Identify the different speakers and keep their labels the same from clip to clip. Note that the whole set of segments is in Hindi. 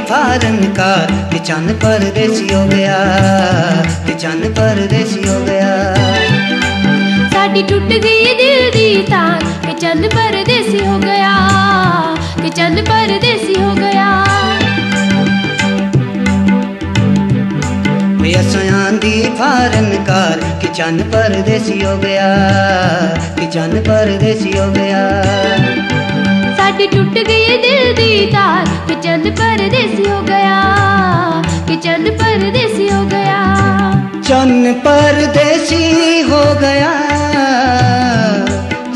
Speaker 1: फारन का कि चन्न परदेसी हो गया, कि चन्न परदेसी हो गया।
Speaker 2: साडी टूट गई दिल दी तार कि चन्न परदेसी हो गया, कि चन्न परदेसी हो गया।
Speaker 1: असयां दी फारन कार कि चन्न परदेसी हो गया, कि चन्न परदेसी हो गया।
Speaker 2: साडी टूट गई दिल दी तार कि चन्न परदेसी हो गया, कि चन्न परदेसी हो गया।
Speaker 1: चन्न परदेसी हो गया,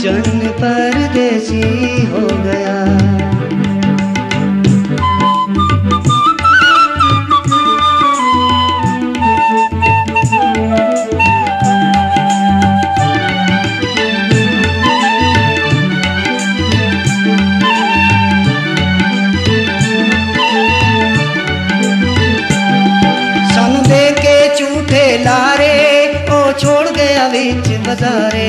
Speaker 1: चन्न परदेसी हो गया। लारे ओ छोड़ गया विच बाजारे,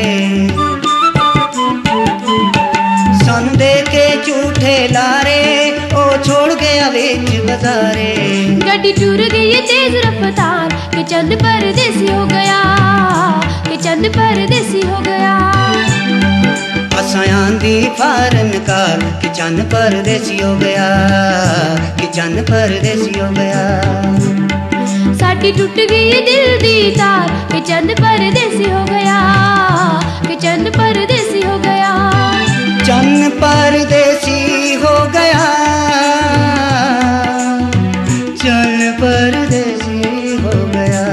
Speaker 1: सन दे के झूठे लारे ओ छोड़ गया विच बाजारे।
Speaker 2: गड्डी टूर गई तेज रफ्तार कि चन्न परदेसी हो गया, कि चन्न परदेसी हो गया।
Speaker 1: असयां दी फारन कार कि चन्न परदेसी हो गया, कि चन्न परदेसी हो गया।
Speaker 2: साडी टूट गई दिल दी तार कि चन्न परदेसी हो गया, कि चन्न परदेसी हो गया।
Speaker 1: चन्न परदेसी हो गया, चन्न परदेसी हो गया।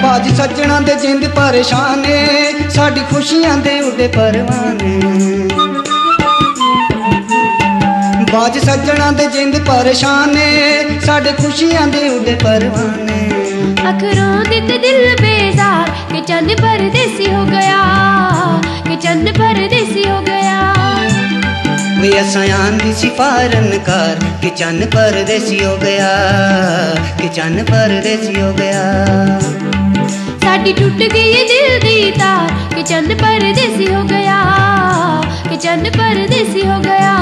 Speaker 1: बाज सज्जणा दे जिंद परेशान ने, साडी खुशियां दे उड़े परवाने। बाज सज्जणा दे जिंद परेशान ने, साडे खुशियां दे उड़े परवाने।
Speaker 2: अखरों दित दिल बेजार कि चन्न परदेसी हो गया, कि चन्न परदेसी हो गया।
Speaker 1: वे असयां दी सी फारन कार कि चन्न परदेसी हो गया, कि चन्न परदेसी हो गया।
Speaker 2: साडी टूट गई दिल दी तार कि चन्न परदेसी हो गया, कि चन्न परदेसी हो गया।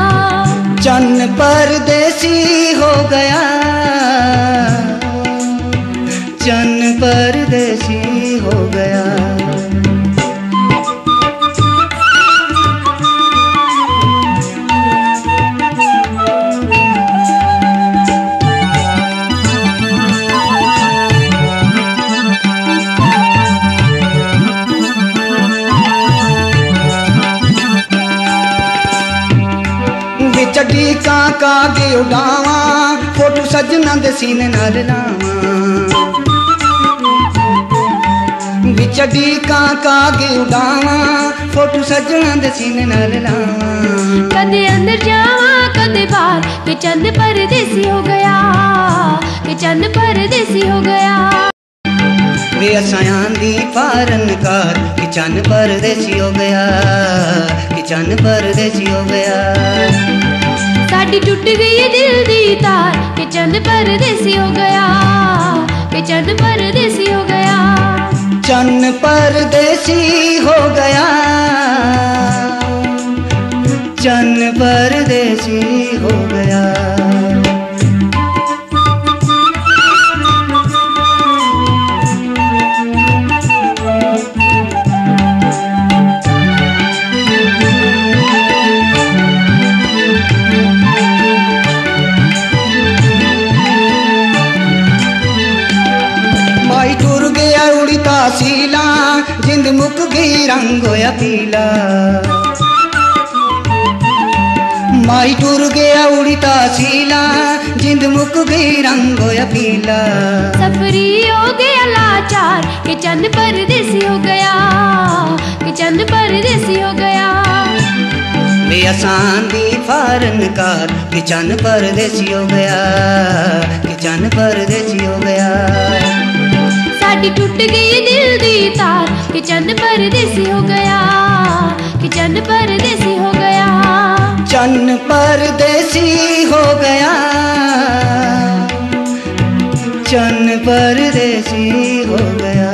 Speaker 1: चन्न परदेसी हो गया, चन्न परदेसी हो गया। चड्डी काका गे उड़ावा, फोटू सजना दे सीने नाल लावा। चड्डी काका गे उड़ावा, फोटू सजना दे सीने नाल लावा।
Speaker 2: कदे अंदर जावा कदे बाहर कि चन्न परदेसी हो गया, कि चन्न परदेसी हो गया।
Speaker 1: वे असयां दी फारन कार कि चन्न परदेसी हो गया, कि चन्न परदेसी हो गया।
Speaker 2: साडी टूट गई दिल दी तार कि चन्न परदेसी हो गया, कि चन्न परदेसी हो गया।
Speaker 1: चन्न परदेसी हो गया, चन्न परदेसी हो गया। तासीला, जिंद मुक गई रंग होया पीला। माई टुर गया उड़ी तासीला, जिंद मुक गई रंग होया पीला।
Speaker 2: सफरी हो गया लाचार कि चंद परदेसी हो गया, कि चंद परदेसी हो गया।
Speaker 1: वे आसान दी फारन कार कि चंद परदेसी हो गया, कि चंद परदेसी हो गया।
Speaker 2: साडी टूट गई दिल दी तार कि चंद परदेसी हो गया, कि चंद परदेसी हो गया।
Speaker 1: चन्न परदेसी हो गया, चन्न परदेसी हो गया।